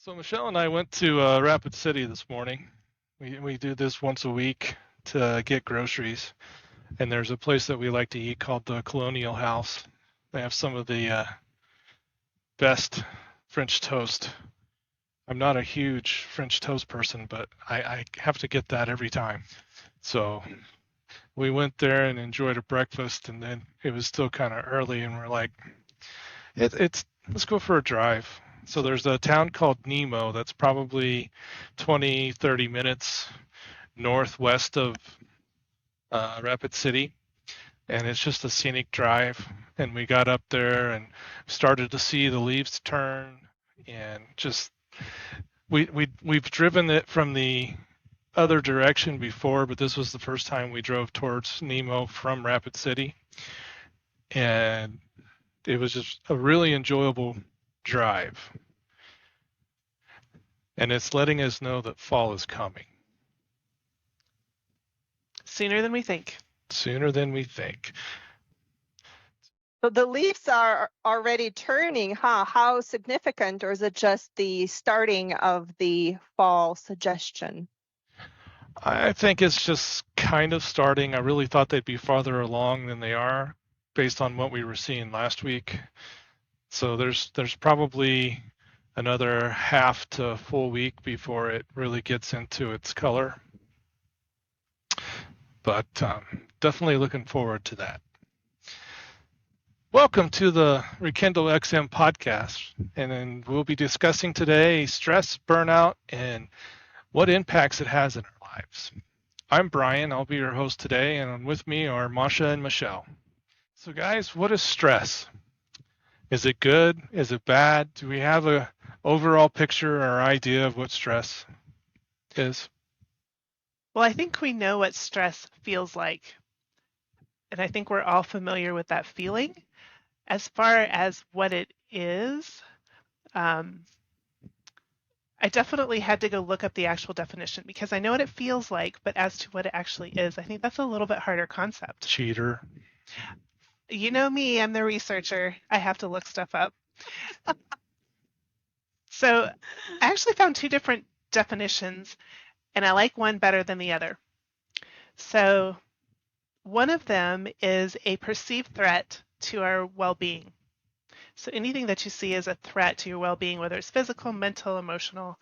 So Michelle and I went to Rapid City this morning. We do this once a week to get groceries, and there's a place that we like to eat called the Colonial House. They have some of the best French toast. I'm not a huge French toast person, but I have to get that every time. So we went there and enjoyed a breakfast, and then it was still kind of early, and we're like, it's let's go for a drive. So there's a town called Nemo that's probably 20, 30 minutes northwest of Rapid City, and it's just a scenic drive. And we got up there and started to see the leaves turn, and just we've driven it from the other direction before, but this was the first time we drove towards Nemo from Rapid City, and it was just a really enjoyable drive. And it's letting us know that fall is coming Sooner than we think. sooner than we think. So the leaves are already turning, huh? How significant, or is it just the starting of the fall suggestion? I think it's just kind of starting. I really thought they'd be farther along than they are based on what we were seeing last week. So there's probably another half to full week before it really gets into its color. But definitely looking forward to that. Welcome to the Rekindle XM podcast, and then we'll be discussing today stress, burnout, and what impacts it has in our lives. I'm Brian, I'll be your host today, and with me are Masha and Michelle. So guys, what is stress? Is it good? Is it bad? Do we have a overall picture or idea of what stress is? Well, I think we know what stress feels like. And I think we're all familiar with that feeling. As far as what it is, I definitely had to go look up the actual definition because I know what it feels like, but as to what it actually is, I think that's a little bit harder concept. Cheater. You know me, I'm the researcher. I have to look stuff up. So I actually found two different definitions, and I like one better than the other. So one of them is a perceived threat to our well-being. So anything that you see as a threat to your well-being, whether it's physical, mental, emotional.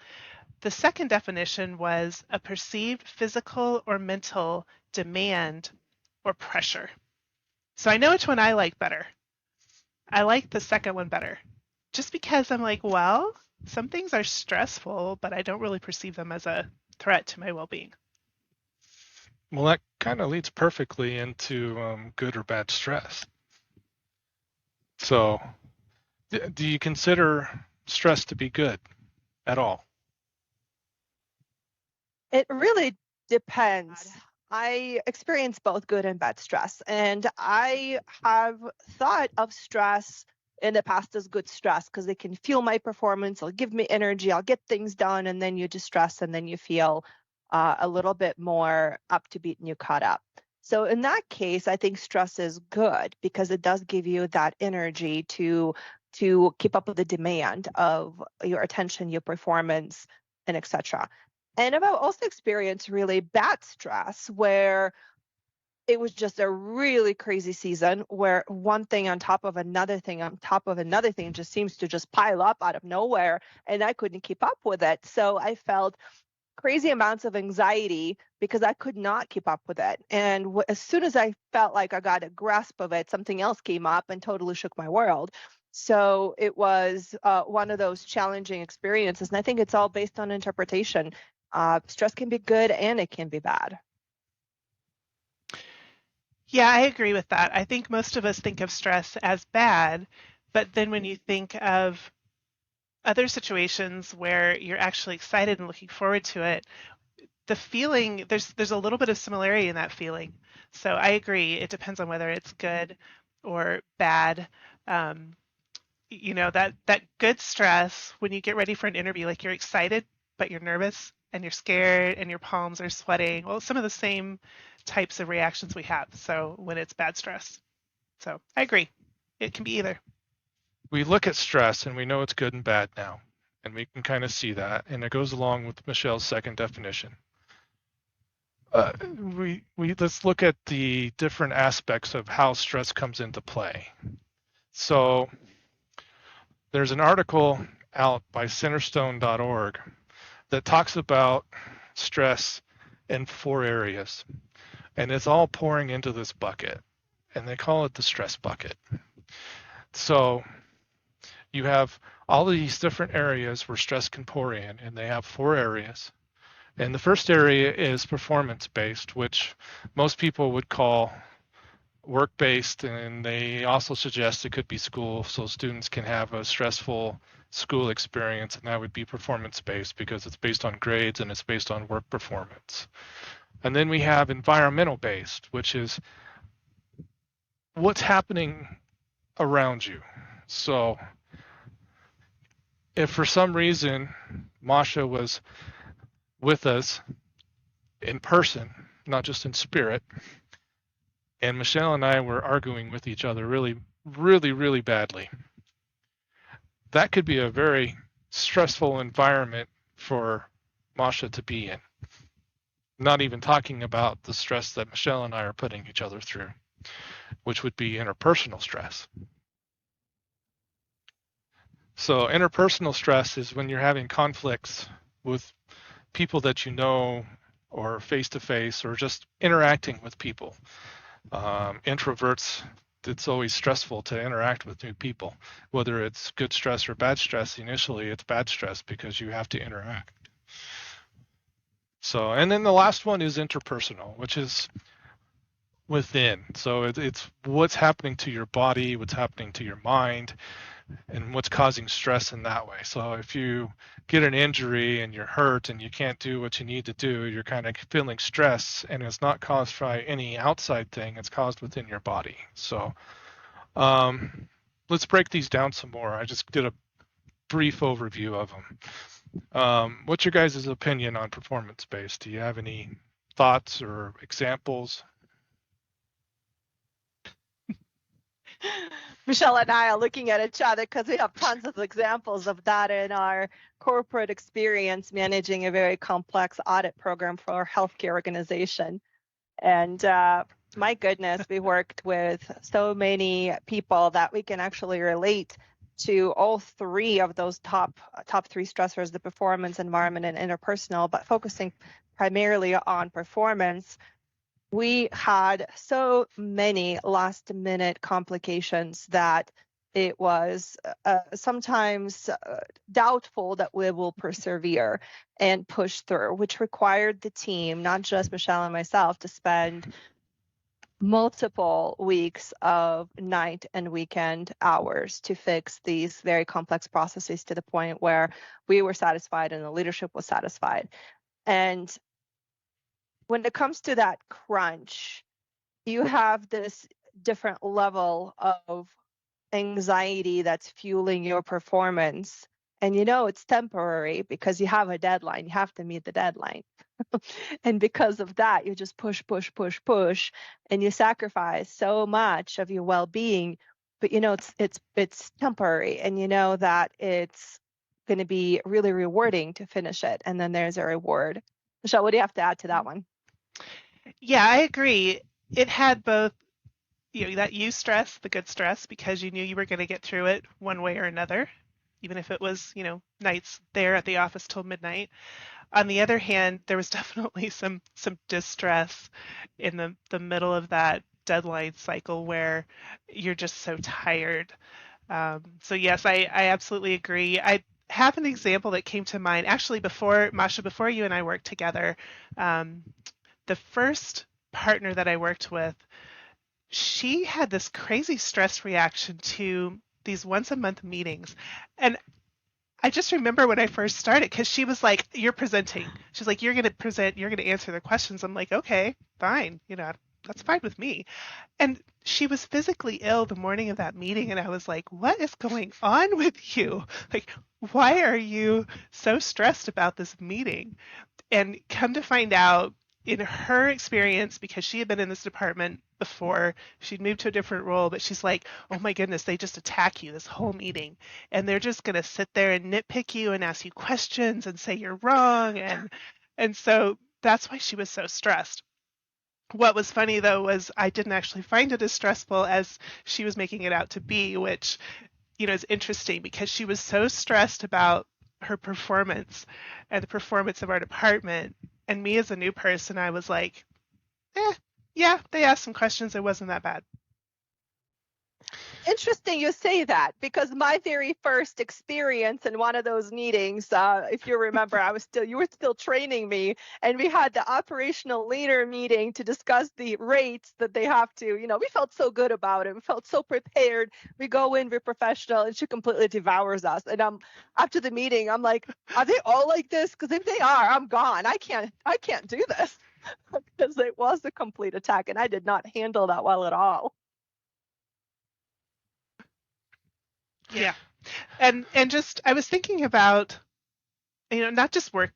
The second definition was a perceived physical or mental demand or pressure. So I know which one I like better. I like the second one better. Just because I'm like, well, some things are stressful, but I don't really perceive them as a threat to my well-being. Well, that kind of leads perfectly into good or bad stress. So, do you consider stress to be good at all? It really depends. I experience both good and bad stress, and I have thought of stress in the past as good stress because it can fuel my performance, it'll give me energy, I'll get things done, and then you distress and then you feel a little bit more up to beat and you caught up. So in that case, I think stress is good because it does give you that energy to keep up with the demand of your attention, your performance, and etc. And I've also experienced really bad stress where it was just a really crazy season where one thing on top of another thing on top of another thing just seems to just pile up out of nowhere, and I couldn't keep up with it. So I felt crazy amounts of anxiety because I could not keep up with it. And as soon as I felt like I got a grasp of it, something else came up and totally shook my world. So it was one of those challenging experiences. And I think it's all based on interpretation. Stress can be good and it can be bad. Yeah, I agree with that. I think most of us think of stress as bad, but then when you think of other situations where you're actually excited and looking forward to it, the feeling, there's a little bit of similarity in that feeling. So I agree. It depends on whether it's good or bad. That good stress when you get ready for an interview, like you're excited, but you're nervous and you're scared and your palms are sweating. Well, some of the same types of reactions we have. So when it's bad stress. So I agree. It can be either. We look at stress and we know it's good and bad now. and we can kind of see that, and it goes along with Michelle's second definition. Let's look at the different aspects of how stress comes into play. So there's an article out by centerstone.org that talks about stress in 4 areas, and it's all pouring into this bucket, and they call it the stress bucket. So you have all of these different areas where stress can pour in, and they have 4 areas. And the first area is performance-based, which most people would call work-based, and they also suggest it could be school, so students can have a stressful school experience, and that would be performance-based because it's based on grades and it's based on work performance. And then we have environmental-based, which is what's happening around you. So if for some reason Masha was with us in person, not just in spirit, and Michelle and I were arguing with each other really, really, really badly, that could be a very stressful environment for Masha to be in. Not even talking about the stress that Michelle and I are putting each other through, which would be interpersonal stress. So interpersonal stress is when you're having conflicts with people that you know, or face-to-face, or just interacting with people. Introverts, it's always stressful to interact with new people. Whether it's good stress or bad stress, initially it's bad stress because you have to interact. So, and then the last one is interpersonal, which is within. So it's what's happening to your body, what's happening to your mind, and what's causing stress in that way. So if you get an injury and you're hurt and you can't do what you need to do, you're kind of feeling stress, and it's not caused by any outside thing, it's caused within your body. So let's break these down some more. I just did a brief overview of them. What's your guys' opinion on performance-based? Do you have any thoughts or examples? Michelle and I are looking at each other because we have tons of examples of that in our corporate experience managing a very complex audit program for our healthcare organization. And my goodness, we worked with so many people that we can actually relate to all 3 of those top 3 stressors, the performance, environment, and interpersonal, but focusing primarily on performance. We had so many last minute complications that it was sometimes doubtful that we will persevere and push through, which required the team, not just Michelle and myself, to spend multiple weeks of night and weekend hours to fix these very complex processes to the point where we were satisfied and the leadership was satisfied. And when it comes to that crunch, you have this different level of anxiety that's fueling your performance. And you know it's temporary because you have a deadline. You have to meet the deadline. And because of that, you just push, and you sacrifice so much of your well-being. But you know it's temporary, and you know that it's going to be really rewarding to finish it. And then there's a reward. Michelle, what do you have to add to that one? Yeah, I agree. It had both, that eustress, the good stress, because you knew you were going to get through it one way or another, even if it was, nights there at the office till midnight. On the other hand, there was definitely some distress in the middle of that deadline cycle where you're just so tired. So yes, I absolutely agree. I have an example that came to mind actually Masha, before you and I worked together. The first partner that I worked with, she had this crazy stress reaction to these once a month meetings. And I just remember when I first started, because she was like, you're presenting. She's like, you're going to present, you're going to answer the questions. I'm like, okay, fine. That's fine with me. And she was physically ill the morning of that meeting. And I was like, what is going on with you? Like, why are you so stressed about this meeting? And come to find out, in her experience, because she had been in this department before, she'd moved to a different role, but she's like, oh my goodness, they just attack you this whole meeting. And they're just going to sit there and nitpick you and ask you questions and say you're wrong. And so that's why she was so stressed. What was funny, though, was I didn't actually find it as stressful as she was making it out to be, which, is interesting because she was so stressed about her performance and the performance of our department. And me as a new person, I was like, yeah, they asked some questions. It wasn't that bad. Interesting you say that, because my very first experience in one of those meetings, if you remember, you were still training me, and we had the operational leader meeting to discuss the rates that they have to, we felt so good about it. We felt so prepared. We go in, we're professional, and she completely devours us. And after the meeting, I'm like, are they all like this? Because if they are, I'm gone. I can't do this. Because it was a complete attack, and I did not handle that well at all. Yeah. And just, I was thinking about, not just work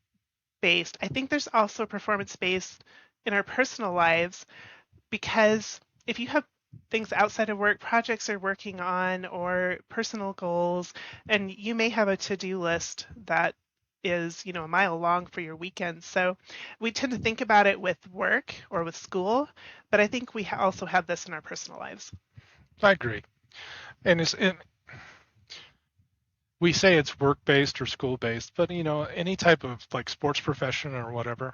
based. I think there's also performance based in our personal lives, because if you have things outside of work, projects you're working on, or personal goals, and you may have a to-do list that is, a mile long for your weekend. So we tend to think about it with work or with school, but I think we also have this in our personal lives. I agree. And we say it's work-based or school-based, but any type of like sports profession or whatever,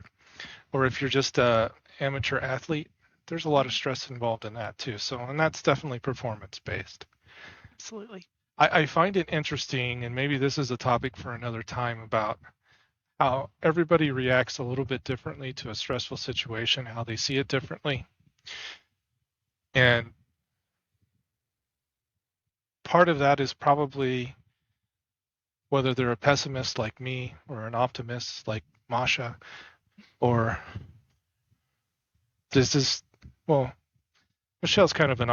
or if you're just a amateur athlete, there's a lot of stress involved in that too. So, and that's definitely performance-based. Absolutely. I find it interesting, and maybe this is a topic for another time, about how everybody reacts a little bit differently to a stressful situation, how they see it differently. And part of that is probably whether they're a pessimist like me or an optimist like Masha, or Michelle's kind of an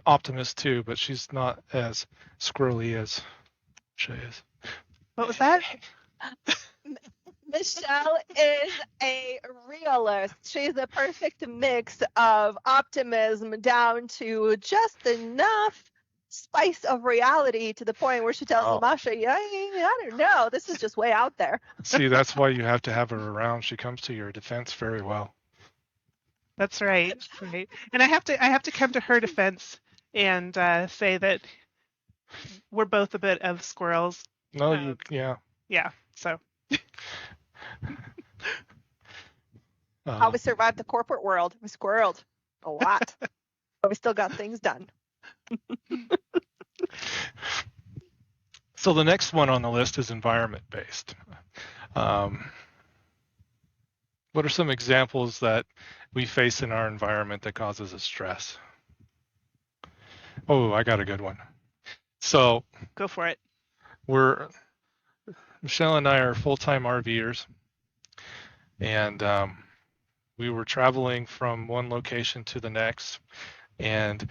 optimist too, but she's not as squirrely as she is. What was that? Michelle is a realist. She's a perfect mix of optimism down to just enough spice of reality, to the point where she tells Masha, I don't know, this is just way out there. See, that's why you have to have her around. She comes to your defense very well. That's right. Right. And I have to come to her defense and say that we're both a bit of squirrels. No, yeah. Yeah. So. How we survived the corporate world. We squirreled a lot, but we still got things done. So the next one on the list is environment-based. What are some examples that we face in our environment that causes us stress? Oh, I got a good one. So go for it. Michelle and I are full-time RVers, and we were traveling from one location to the next, and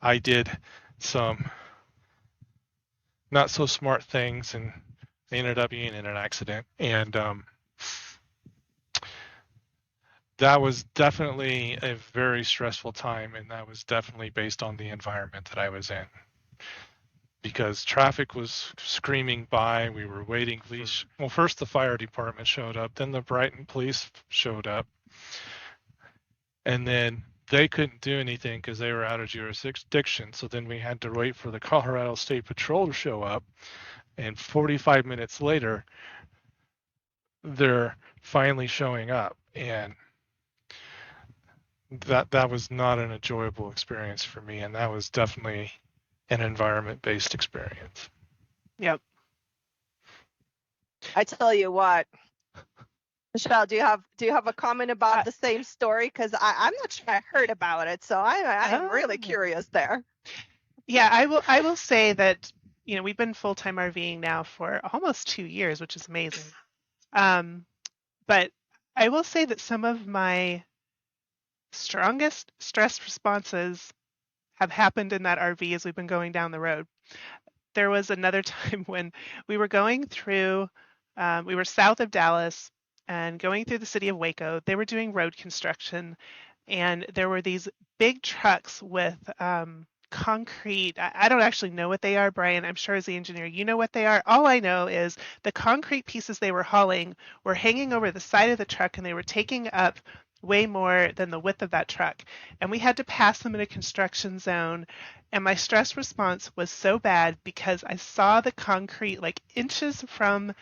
I did some not so smart things and ended up being in an accident. And that was definitely a very stressful time, and that was definitely based on the environment that I was in. Because traffic was screaming by, we were waiting. Well, first the fire department showed up, then the Brighton police showed up, and then they couldn't do anything because they were out of jurisdiction. So then we had to wait for the Colorado State Patrol to show up, and 45 minutes later, they're finally showing up, and that was not an enjoyable experience for me, and that was definitely an environment-based experience. Yep. I tell you what, Michelle, do you have a comment about the same story? Because I'm not sure I heard about it, so I'm really curious there. Yeah, I will say that we've been full-time RVing now for almost 2 years, which is amazing. But I will say that some of my strongest stress responses have happened in that RV as we've been going down the road. There was another time when we were going through, we were south of Dallas, and going through the city of Waco. They were doing road construction, and there were these big trucks with concrete. I don't actually know what they are, Brian. I'm sure as the engineer, you know what they are. All I know is the concrete pieces they were hauling were hanging over the side of the truck, and they were taking up way more than the width of that truck. And we had to pass them in a construction zone. And my stress response was so bad because I saw the concrete like inches from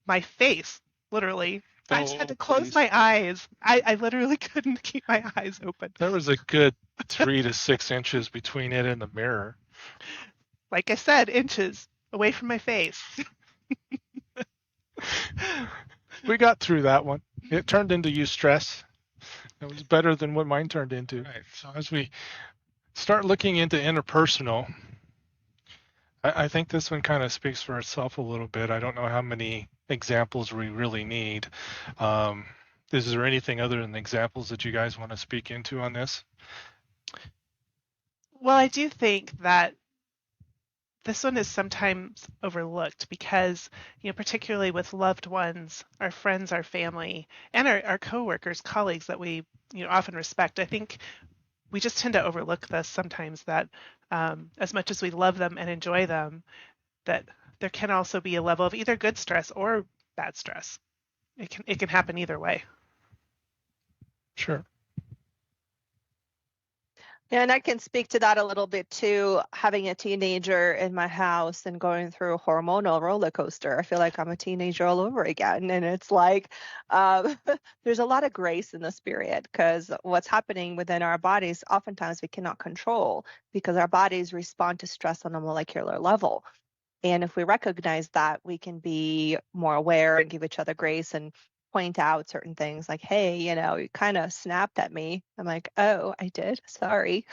my face, literally. I just had to close my eyes. I literally couldn't keep my eyes open. There was a good 3 to 6 inches between it and the mirror. Like I said, inches away from my face. We got through that one. It turned into eustress. It was better than what mine turned into. Right. So as we start looking into interpersonal, I think this one kind of speaks for itself a little bit. I don't know how many examples we really need. Is there anything other than examples that you guys want to speak into on this? Well, I do think that this one is sometimes overlooked because, particularly with loved ones, our friends, our family, and our coworkers, colleagues that we, often respect. I think we just tend to overlook this sometimes, that as much as we love them and enjoy them, that there can also be a level of either good stress or bad stress. It can happen either way. Sure. Yeah, and I can speak to that a little bit too, having a teenager in my house and going through a hormonal roller coaster. I feel like I'm a teenager all over again. And it's like there's a lot of grace in this period, because what's happening within our bodies, oftentimes we cannot control because our bodies respond to stress on a molecular level. And if we recognize that, we can be more aware and give each other grace and point out certain things like, hey, you kind of snapped at me. I'm like, oh, I did. Sorry.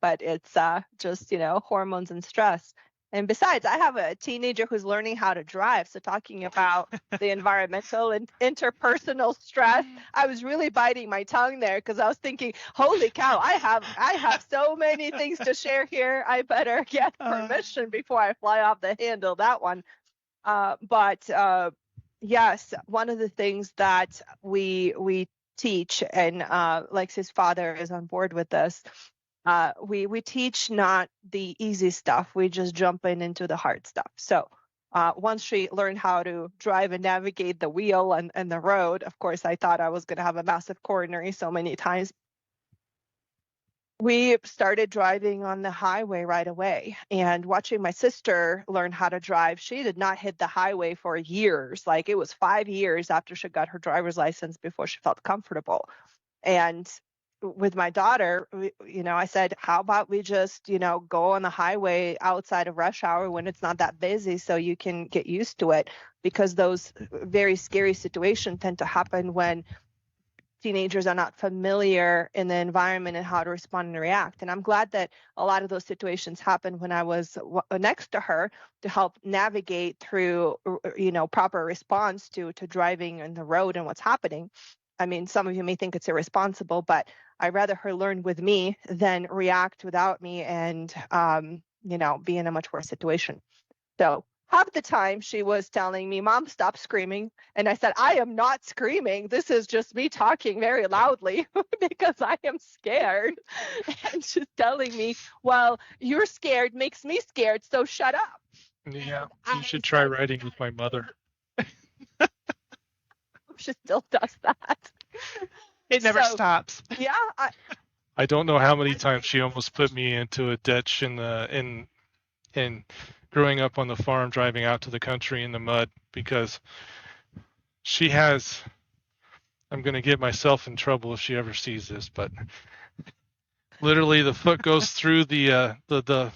But it's just, hormones and stress. And besides, I have a teenager who's learning how to drive. So talking about the environmental and interpersonal stress, I was really biting my tongue there because I was thinking, holy cow, I have so many things to share here. I better get permission before I fly off the handle that one. But yes, one of the things that we teach, and Lexi's father is on board with this, we teach not the easy stuff. We just jump into the hard stuff. So once she learned how to drive and navigate the wheel and the road, of course, I thought I was going to have a massive coronary so many times. We started driving on the highway right away, and watching my sister learn how to drive. She did not hit the highway for years. Like it was 5 years after she got her driver's license before she felt comfortable. And with my daughter, I said, how about we just, go on the highway outside of rush hour when it's not that busy so you can get used to it, because those very scary situations tend to happen when teenagers are not familiar in the environment and how to respond and react. And I'm glad that a lot of those situations happened when I was next to her to help navigate through, proper response to driving on the road and what's happening. I mean, some of you may think it's irresponsible, but I'd rather her learn with me than react without me and, be in a much worse situation. So half the time she was telling me, Mom, stop screaming. And I said, I am not screaming. This is just me talking very loudly because I am scared. And she's telling me, well, you're scared makes me scared, so shut up. Yeah, you should try riding with my mother. She still does that. It never stops. Yeah. I don't know how many times she almost put me into a ditch in growing up on the farm, driving out to the country in the mud, because she has, I'm going to get myself in trouble if she ever sees this, but literally the foot goes through the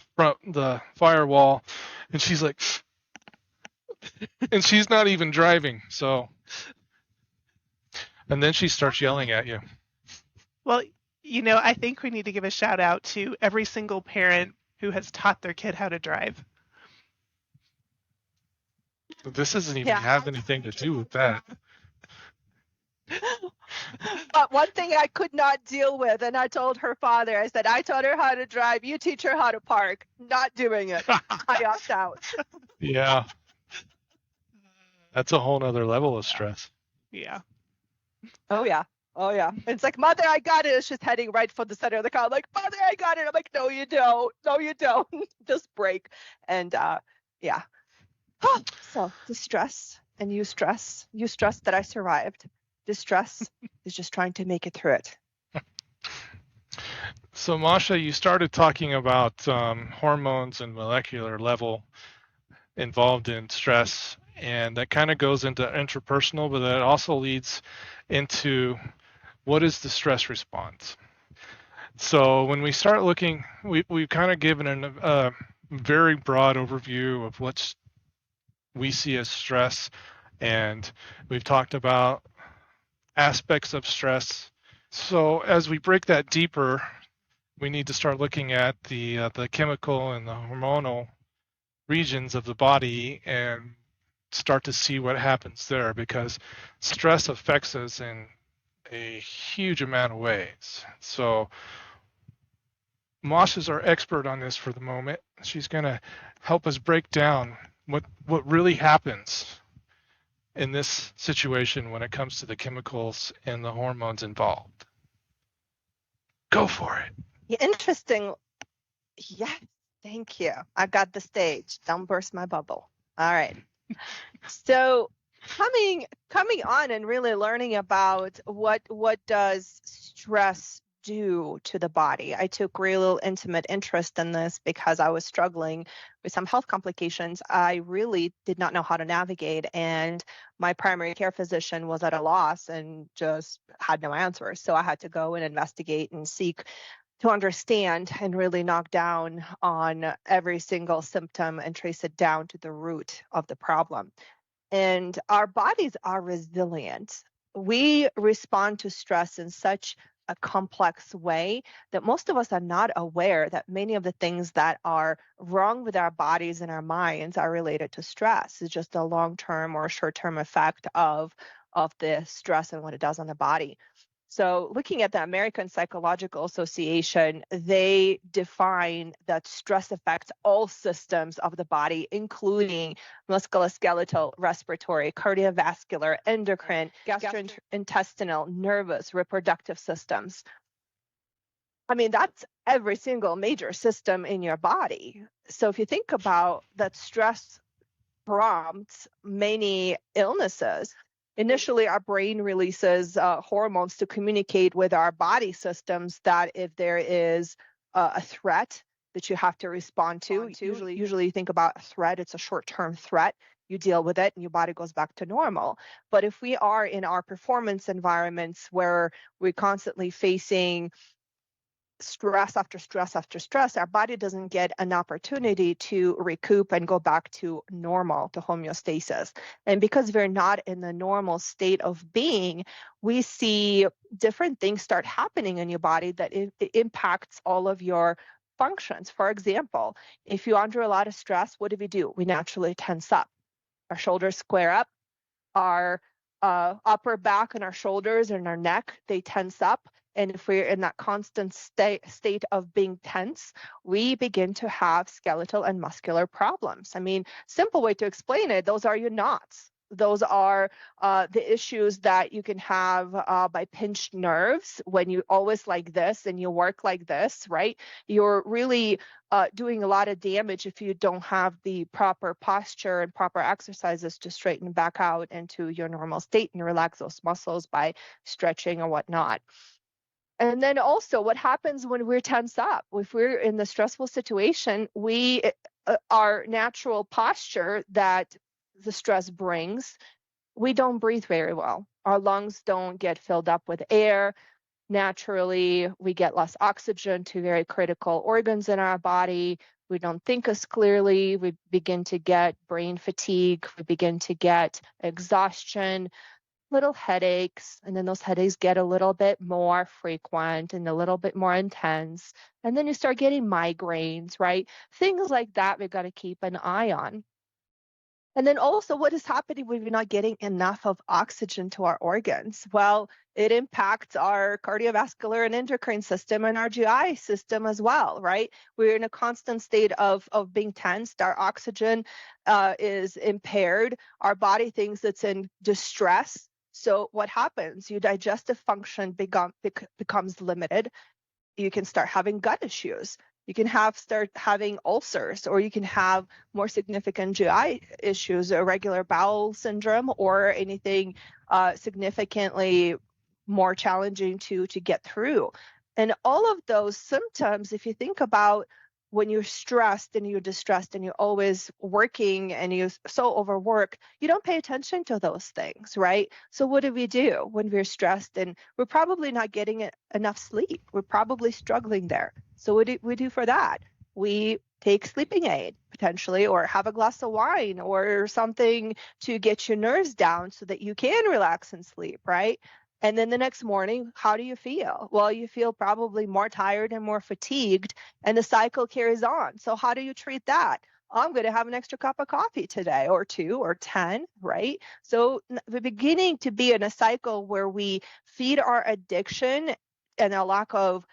firewall, and she's like, and she's not even driving. So, and then she starts yelling at you. Well, I think we need to give a shout out to every single parent who has taught their kid how to drive. This doesn't even have anything to do with that. But one thing I could not deal with, and I told her father, I said, I taught her how to drive, you teach her how to park. Not doing it. I opt out. Yeah. That's a whole nother level of stress. Yeah. Oh yeah. Oh yeah. It's like, Mother, I got it. It's just heading right for the center of the car. I'm like, Mother, I got it. I'm like, no, you don't. No, you don't. Just break. And yeah. So distress and you stress that I survived. Distress is just trying to make it through it. So Masha, you started talking about hormones and molecular level involved in stress, and that kind of goes into interpersonal, but that also leads into what is the stress response. So when we start looking, we've kind of given a very broad overview of what we see as stress, and we've talked about aspects of stress. So as we break that deeper, we need to start looking at the chemical and the hormonal regions of the body and start to see what happens there, because stress affects us in a huge amount of ways. So Mosh is our expert on this for the moment. She's going to help us break down what really happens in this situation when it comes to the chemicals and the hormones involved. Go for it. Yeah, interesting. Yes, thank you. I got the stage. Don't burst my bubble. All right. So coming on and really learning about what does stress do to the body. I took real intimate interest in this because I was struggling with some health complications I really did not know how to navigate, and my primary care physician was at a loss and just had no answers. So I had to go and investigate and seek to understand and really knock down on every single symptom and trace it down to the root of the problem. And our bodies are resilient. We respond to stress in such a complex way that most of us are not aware that many of the things that are wrong with our bodies and our minds are related to stress. It's just a long-term or short-term effect of the stress and what it does on the body. So looking at the American Psychological Association, they define that stress affects all systems of the body, including musculoskeletal, respiratory, cardiovascular, endocrine, gastrointestinal, nervous, reproductive systems. I mean, that's every single major system in your body. So if you think about that, stress prompts many illnesses. Initially, our brain releases hormones to communicate with our body systems that if there is a threat that you have to respond to, usually you think about a threat, it's a short-term threat, you deal with it and your body goes back to normal. But if we are in our performance environments where we're constantly facing stress after stress after stress, our body doesn't get an opportunity to recoup and go back to normal, to homeostasis. And because we're not in the normal state of being, we see different things start happening in your body that it impacts all of your functions. For example, if you're under a lot of stress, what do? We naturally tense up. Our shoulders square up, our upper back and our shoulders and our neck, they tense up. And if we're in that constant state of being tense, we begin to have skeletal and muscular problems. I mean, simple way to explain it, those are your knots. Those are the issues that you can have by pinched nerves when you always like this and you work like this, right? You're really doing a lot of damage if you don't have the proper posture and proper exercises to straighten back out into your normal state and relax those muscles by stretching or whatnot. And then also what happens when we're tense up? If we're in the stressful situation, our natural posture that the stress brings, we don't breathe very well. Our lungs don't get filled up with air. Naturally, we get less oxygen to very critical organs in our body. We don't think as clearly. We begin to get brain fatigue. We begin to get exhaustion, little headaches, and then those headaches get a little bit more frequent and a little bit more intense. And then you start getting migraines, right? Things like that we've got to keep an eye on. And then also what is happening when we're not getting enough of oxygen to our organs? Well, it impacts our cardiovascular and endocrine system and our GI system as well, right? We're in a constant state of being tensed. Our oxygen is impaired. Our body thinks it's in distress. So what happens? Your digestive function becomes limited. You can start having gut issues. You can start having ulcers, or you can have more significant GI issues, irregular bowel syndrome, or anything significantly more challenging to get through. And all of those symptoms, if you think about when you're stressed and you're distressed and you're always working and you're so overworked, you don't pay attention to those things, right? So what do we do when we're stressed and we're probably not getting enough sleep? We're probably struggling there. So what do we do for that? We take sleeping aid potentially, or have a glass of wine or something to get your nerves down so that you can relax and sleep, right? And then the next morning, how do you feel? Well, you feel probably more tired and more fatigued, and the cycle carries on. So how do you treat that? I'm going to have an extra cup of coffee today, or 2 or 10, right? So we're beginning to be in a cycle where we feed our addiction and a lack of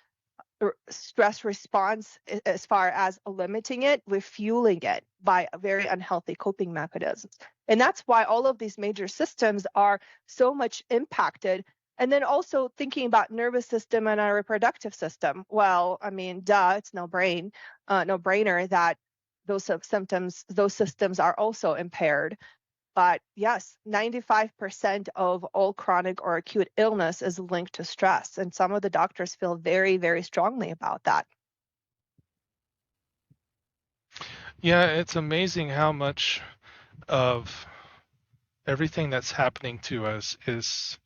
stress response as far as limiting it. We're fueling it by very unhealthy coping mechanisms. And that's why all of these major systems are so much impacted. And then also thinking about nervous system and our reproductive system. Well, I mean, duh, it's no brainer that those systems are also impaired. But yes, 95% of all chronic or acute illness is linked to stress. And some of the doctors feel very, very strongly about that. Yeah, it's amazing how much of everything that's happening to us is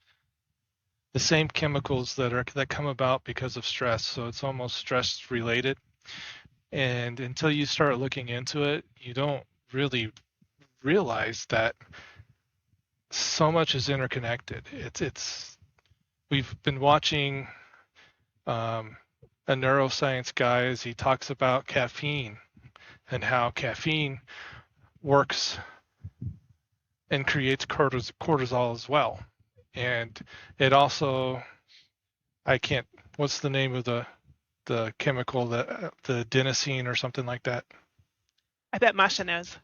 the same chemicals that come about because of stress. So it's almost stress related. And until you start looking into it, you don't really realize that so much is interconnected. We've been watching a neuroscience guy as he talks about caffeine and how caffeine works and creates cortisol as well. And it also, what's the name of the chemical, the adenosine or something like that? I bet Masha knows.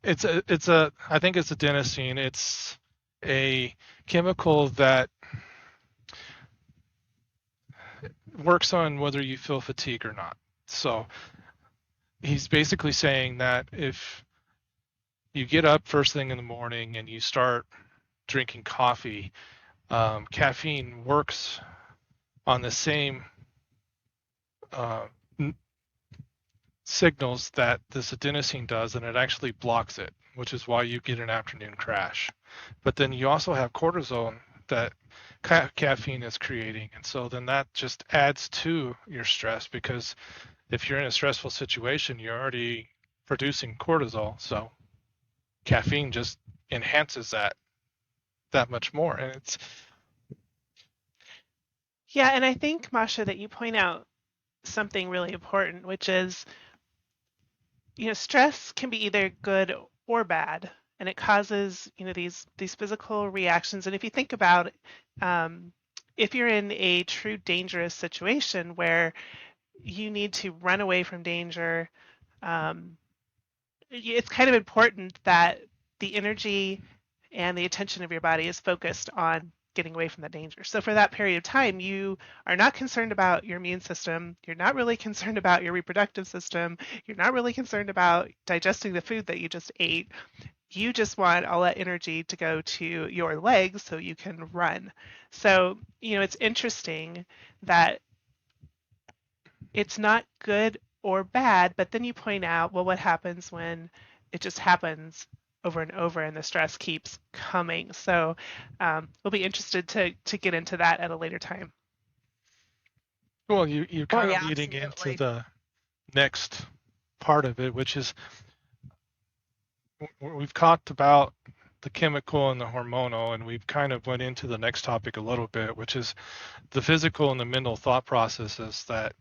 I think it's adenosine. It's a chemical that works on whether you feel fatigue or not. So he's basically saying that if you get up first thing in the morning and you start drinking coffee, caffeine works on the same signals that this adenosine does, and it actually blocks it, which is why you get an afternoon crash. But then you also have cortisol that caffeine is creating, and so then that just adds to your stress, because if you're in a stressful situation, you're already producing cortisol, so caffeine just enhances that much more. And it's and I think, Masha, that you point out something really important, which is, stress can be either good or bad, and it causes, these physical reactions. And if you think about, if you're in a true dangerous situation where you need to run away from danger, it's kind of important that the energy and the attention of your body is focused on getting away from the danger. So for that period of time, you are not concerned about your immune system. You're not really concerned about your reproductive system. You're not really concerned about digesting the food that you just ate. You just want all that energy to go to your legs so you can run. So, it's interesting that it's not good or bad, but then you point out, well, what happens when it just happens over and over and the stress keeps coming? So we'll be interested to get into that at a later time. Well, you're kind of leading into the next part of it, which is we've talked about the chemical and the hormonal, and we've kind of went into the next topic a little bit, which is the physical and the mental thought processes that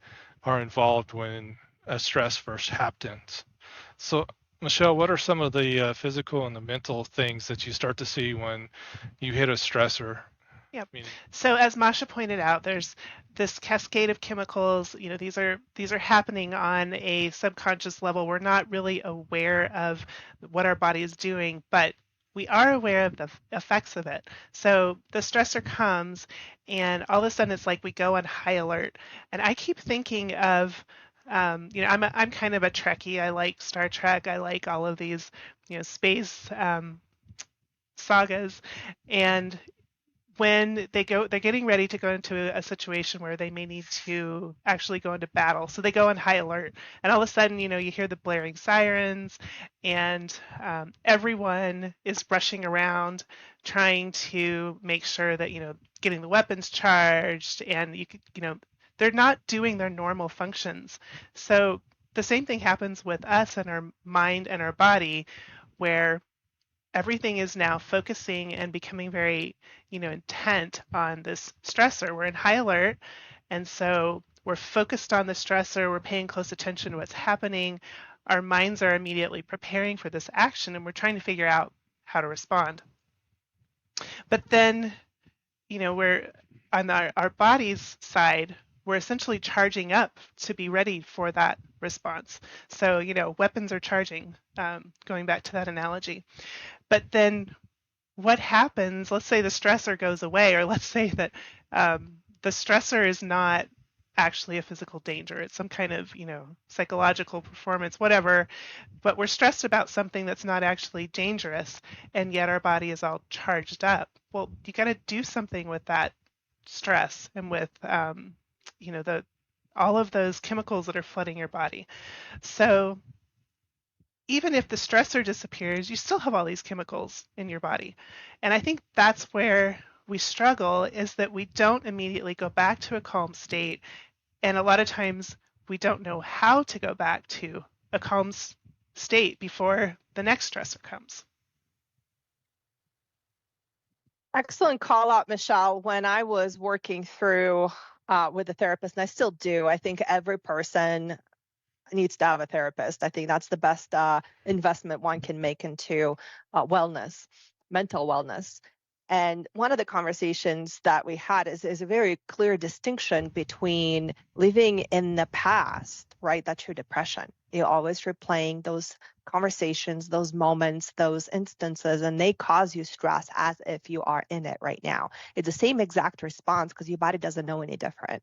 are involved when a stress first happens. So, Michelle, what are some of the physical and the mental things that you start to see when you hit a stressor? Yep. So as Masha pointed out, there's this cascade of chemicals. These are happening on a subconscious level. We're not really aware of what our body is doing, but we are aware of the effects of it. So the stressor comes, and all of a sudden it's like we go on high alert. And I keep thinking of, I'm kind of a Trekkie. I like Star Trek. I like all of these, space sagas, and when they're getting ready to go into a situation where they may need to actually go into battle. So they go on high alert, and all of a sudden, you hear the blaring sirens, and everyone is rushing around trying to make sure that getting the weapons charged, and they're not doing their normal functions. So the same thing happens with us and our mind and our body, where everything is now focusing and becoming very, intent on this stressor. We're in high alert, and so we're focused on the stressor. We're paying close attention to what's happening. Our minds are immediately preparing for this action, and we're trying to figure out how to respond. But then, we're on our body's side. We're essentially charging up to be ready for that response. So, weapons are charging, going back to that analogy. But then what happens, let's say the stressor goes away, or let's say that the stressor is not actually a physical danger. It's some kind of, psychological performance, whatever, but we're stressed about something that's not actually dangerous, and yet our body is all charged up. Well, you got to do something with that stress and with, all of those chemicals that are flooding your body. So even if the stressor disappears, you still have all these chemicals in your body. And I think that's where we struggle, is that we don't immediately go back to a calm state. And a lot of times we don't know how to go back to a calm state before the next stressor comes. Excellent call out, Michelle. When I was working through with a therapist, and I still do, I think every person needs to have a therapist. I think that's the best investment one can make into wellness, mental wellness. And one of the conversations that we had is a very clear distinction between living in the past, right? That's your depression. You're always replaying those conversations, those moments, those instances, and they cause you stress as if you are in it right now. It's the same exact response because your body doesn't know any different.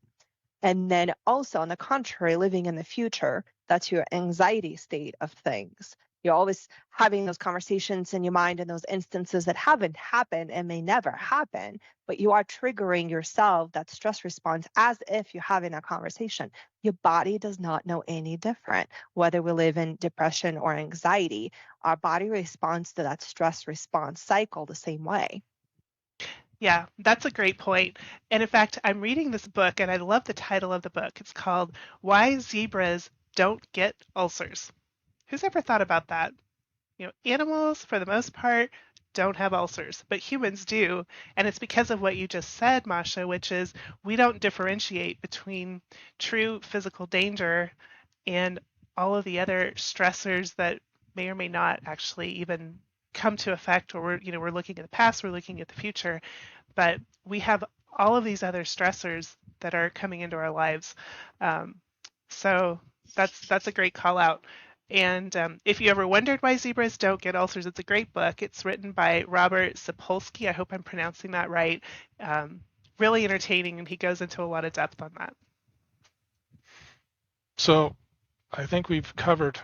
And then also, on the contrary, living in the future, that's your anxiety state of things. You're always having those conversations in your mind and those instances that haven't happened and may never happen, but you are triggering yourself, that stress response, as if you're having a conversation. Your body does not know any different. Whether we live in depression or anxiety, our body responds to that stress response cycle the same way. Yeah, that's a great point. And in fact, I'm reading this book, and I love the title of the book. It's called Why Zebras Don't Get Ulcers. Who's ever thought about that? Animals, for the most part, don't have ulcers, but humans do. And it's because of what you just said, Masha, which is we don't differentiate between true physical danger and all of the other stressors that may or may not actually even come to effect, or we're looking at the past, we're looking at the future, but we have all of these other stressors that are coming into our lives. So that's a great call out. And if you ever wondered why zebras don't get ulcers, it's a great book. It's written by Robert Sapolsky. I hope I'm pronouncing that right. Really entertaining, and he goes into a lot of depth on that. So I think we've covered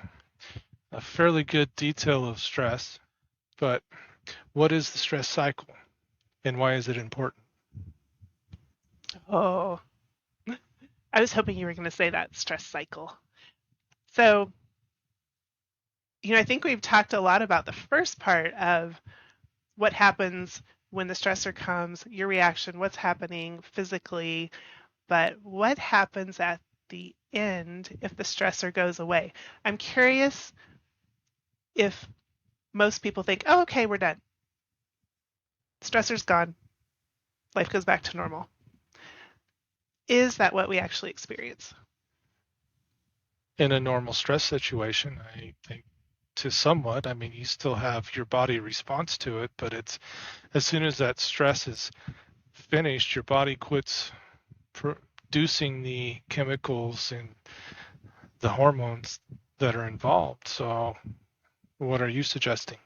a fairly good detail of stress, but what is the stress cycle and why is it important? Oh, I was hoping you were going to say that, stress cycle. So, I think we've talked a lot about the first part of what happens when the stressor comes, your reaction, what's happening physically, but what happens at the end if the stressor goes away? I'm curious if most people think, oh, okay, we're done. Stressor's gone. Life goes back to normal. Is that what we actually experience? In a normal stress situation, I think to somewhat, you still have your body response to it, but it's as soon as that stress is finished, your body quits producing the chemicals and the hormones that are involved. So what are you suggesting?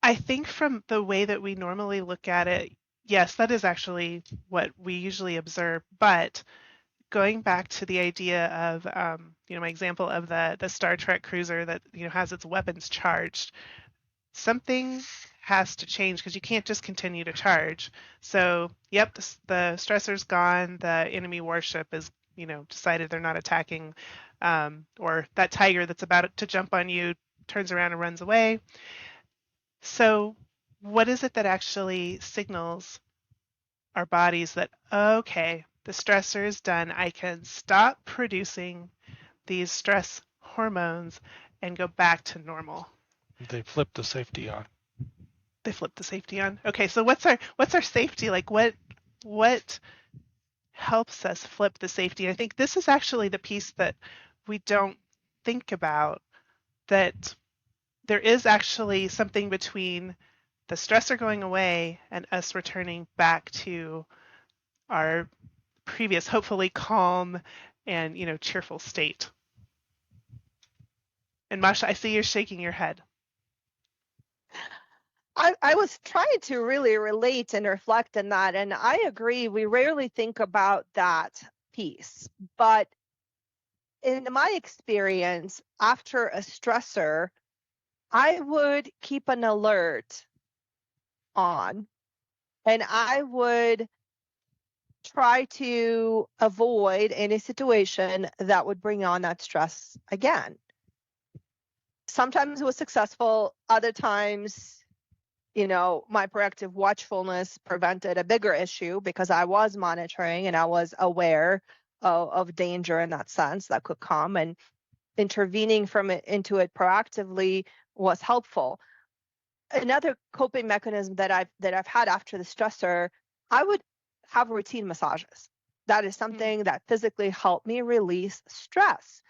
I think from the way that we normally look at it, yes, that is actually what we usually observe. But going back to the idea of, my example of the Star Trek cruiser that has its weapons charged, something has to change because you can't just continue to charge. So, yep, the stressor's gone. The enemy warship is, decided they're not attacking, or that tiger that's about to jump on you turns around and runs away. So, what is it that actually signals our bodies that, okay, the stressor is done. I can stop producing these stress hormones and go back to normal? They flip the safety on. They flip the safety on. Okay, so what's our safety? Like what helps us flip the safety? I think this is actually the piece that we don't think about, that there is actually something between the stressor going away and us returning back to our previous, hopefully calm and cheerful state. And Masha, I see you're shaking your head. I was trying to really relate and reflect on that, and I agree. We rarely think about that piece, but in my experience, after a stressor, I would keep an alert on, and I would try to avoid any situation that would bring on that stress again. Sometimes it was successful, other times, my proactive watchfulness prevented a bigger issue because I was monitoring and I was aware of danger in that sense that could come, and intervening into it proactively was helpful. Another coping mechanism that I've had after the stressor, I would have routine massages. That is something that physically helped me release stress.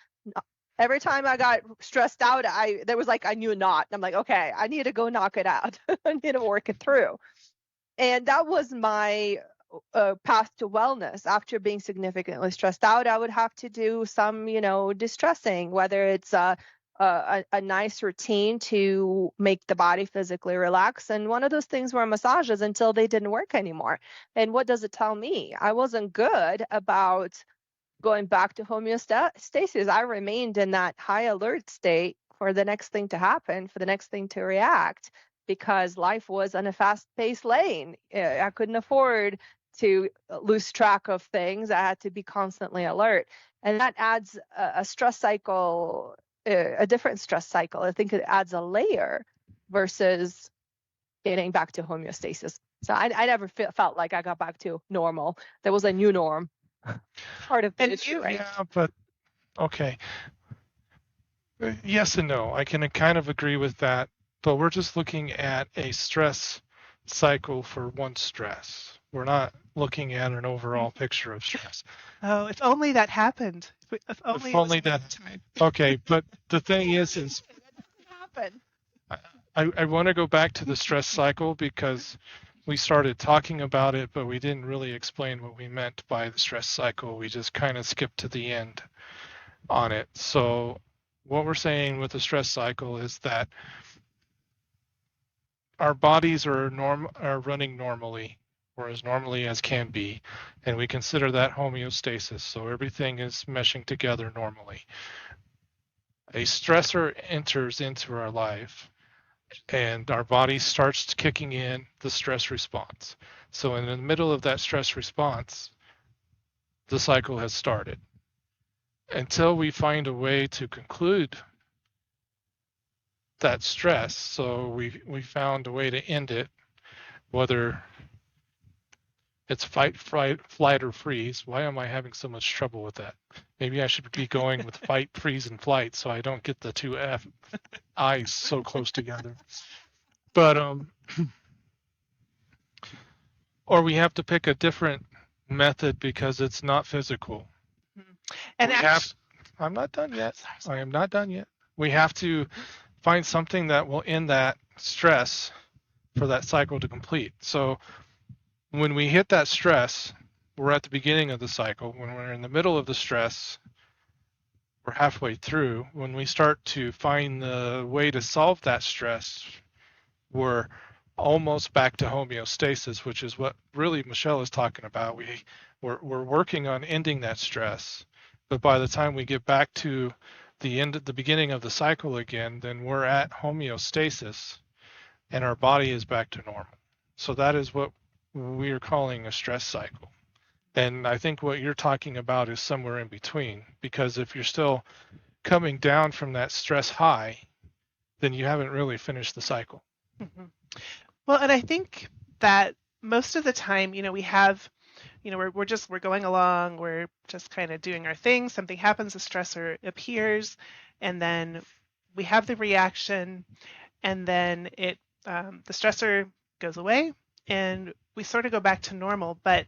Every time I got stressed out, there was like I knew a knot. I'm like, okay, I need to go knock it out. I need to work it through. And that was my path to wellness. After being significantly stressed out, I would have to do some, distressing, whether it's a nice routine to make the body physically relax. And one of those things were massages until they didn't work anymore. And what does it tell me? I wasn't good about going back to homeostasis. I remained in that high alert state for the next thing to happen, for the next thing to react, because life was on a fast-paced lane. I couldn't afford to lose track of things. I had to be constantly alert. And that adds a stress cycle, a different stress cycle. I think it adds a layer versus getting back to homeostasis. So I never felt like I got back to normal. There was a new norm. Part of the issue, right? Yeah, but okay. Yes and no. I can kind of agree with that, but we're just looking at a stress cycle for one stress. We're not looking at an overall picture of stress. Oh, if only that happened. If only that. Okay, but the thing is I want to go back to the stress cycle because we started talking about it, but we didn't really explain what we meant by the stress cycle. We just kind of skipped to the end on it. So what we're saying with the stress cycle is that our bodies are running normally, or as normally as can be, and we consider that homeostasis. So everything is meshing together normally. A stressor enters into our life, and our body starts kicking in the stress response. So in the middle of that stress response, the cycle has started. Until we find a way to conclude that stress, so we found a way to end it, whether it's fight, flight, or freeze. Why am I having so much trouble with that? Maybe I should be going with fight, freeze, and flight so I don't get the two I's so close together. But or we have to pick a different method because it's not physical. And I'm not done yet. I am not done yet. We have to find something that will end that stress for that cycle to complete. So when we hit that stress, we're at the beginning of the cycle. When we're in the middle of the stress, we're halfway through. When we start to find the way to solve that stress, we're almost back to homeostasis, which is what really Michelle is talking about. We're working on ending that stress, but by the time we get back to the beginning of the cycle again, then we're at homeostasis, and our body is back to normal. So that is what we are calling a stress cycle. And I think what you're talking about is somewhere in between, because if you're still coming down from that stress high, then you haven't really finished the cycle. Mm-hmm. Well, and I think that most of the time, we have, we're going along, we're just kind of doing our thing. Something happens, a stressor appears, and then we have the reaction, and then the stressor goes away, and we sort of go back to normal. But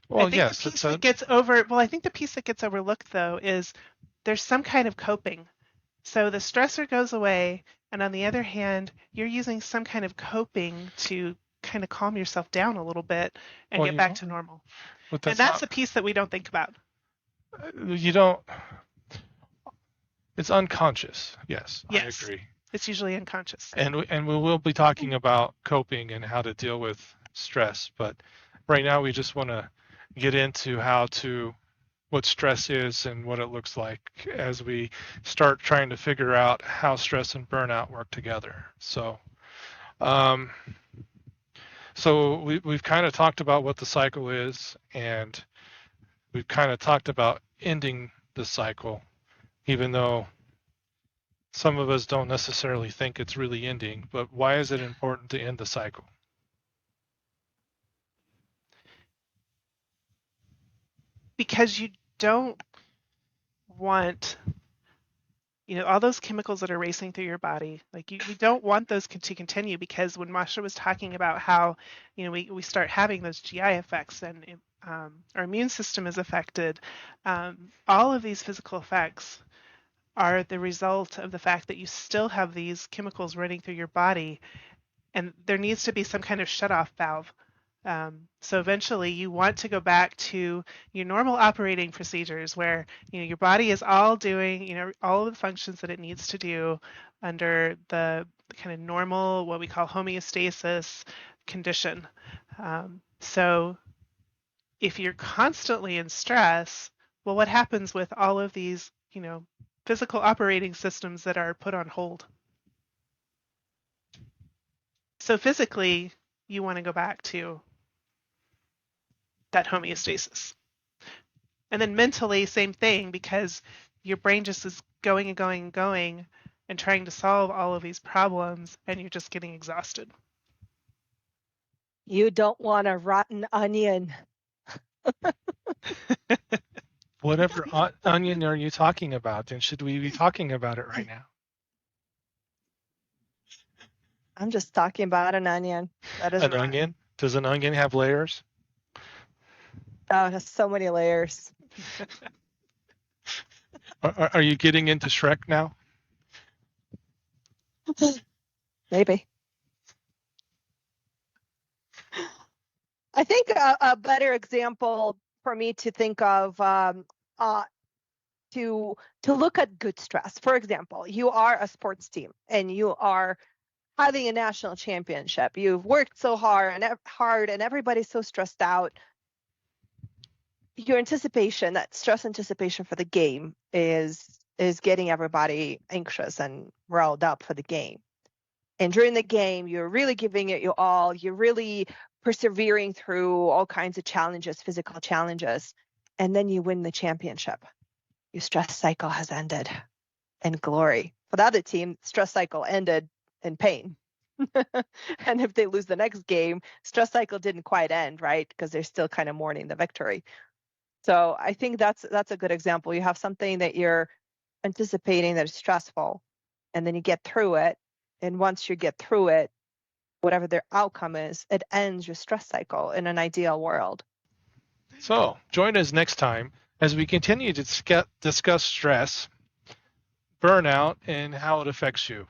well, I think yes, the piece that gets I think the piece that gets overlooked though is there's some kind of coping. So the stressor goes away, and on the other hand, you're using some kind of coping to kind of calm yourself down a little bit and get back to normal. And that's the piece that we don't think about. You don't. It's unconscious. Yes, I agree. It's usually unconscious. And we will be talking about coping and how to deal with stress, but right now we just want to get into what stress is and what it looks like as we start trying to figure out how stress and burnout work together. So we've kind of talked about what the cycle is, and we've kind of talked about ending the cycle, even though some of us don't necessarily think it's really ending. But why is it important to end the cycle? Because you don't want, all those chemicals that are racing through your body, like you don't want those to continue, because when Masha was talking about how, we start having those GI effects and our immune system is affected, all of these physical effects are the result of the fact that you still have these chemicals running through your body, and there needs to be some kind of shutoff valve. So eventually you want to go back to your normal operating procedures where, your body is all doing, all of the functions that it needs to do under the kind of normal, what we call homeostasis condition. So if you're constantly in stress, well, what happens with all of these, physical operating systems that are put on hold? So physically, you want to go back to that homeostasis. And then mentally, same thing, because your brain just is going and going and going and trying to solve all of these problems, and you're just getting exhausted. You don't want a rotten onion. Whatever onion are you talking about? And should we be talking about it right now? I'm just talking about an onion. That is an onion? Does an onion have layers? Oh, it has so many layers. Are you getting into Shrek now? Maybe. I think a better example for me to think of to look at good stress. For example, you are a sports team and you are having a national championship. You've worked so hard and everybody's so stressed out. Your anticipation, that stress anticipation for the game is getting everybody anxious and riled up for the game. And during the game, you're really giving it your all. You're really persevering through all kinds of challenges, physical challenges, and then you win the championship. Your stress cycle has ended in glory. For the other team, stress cycle ended in pain. And if they lose the next game, stress cycle didn't quite end, right? Because they're still kind of mourning the victory. So I think that's a good example. You have something that you're anticipating that is stressful, and then you get through it. And once you get through it, whatever their outcome is, it ends your stress cycle in an ideal world. So join us next time as we continue to discuss stress, burnout, and how it affects you.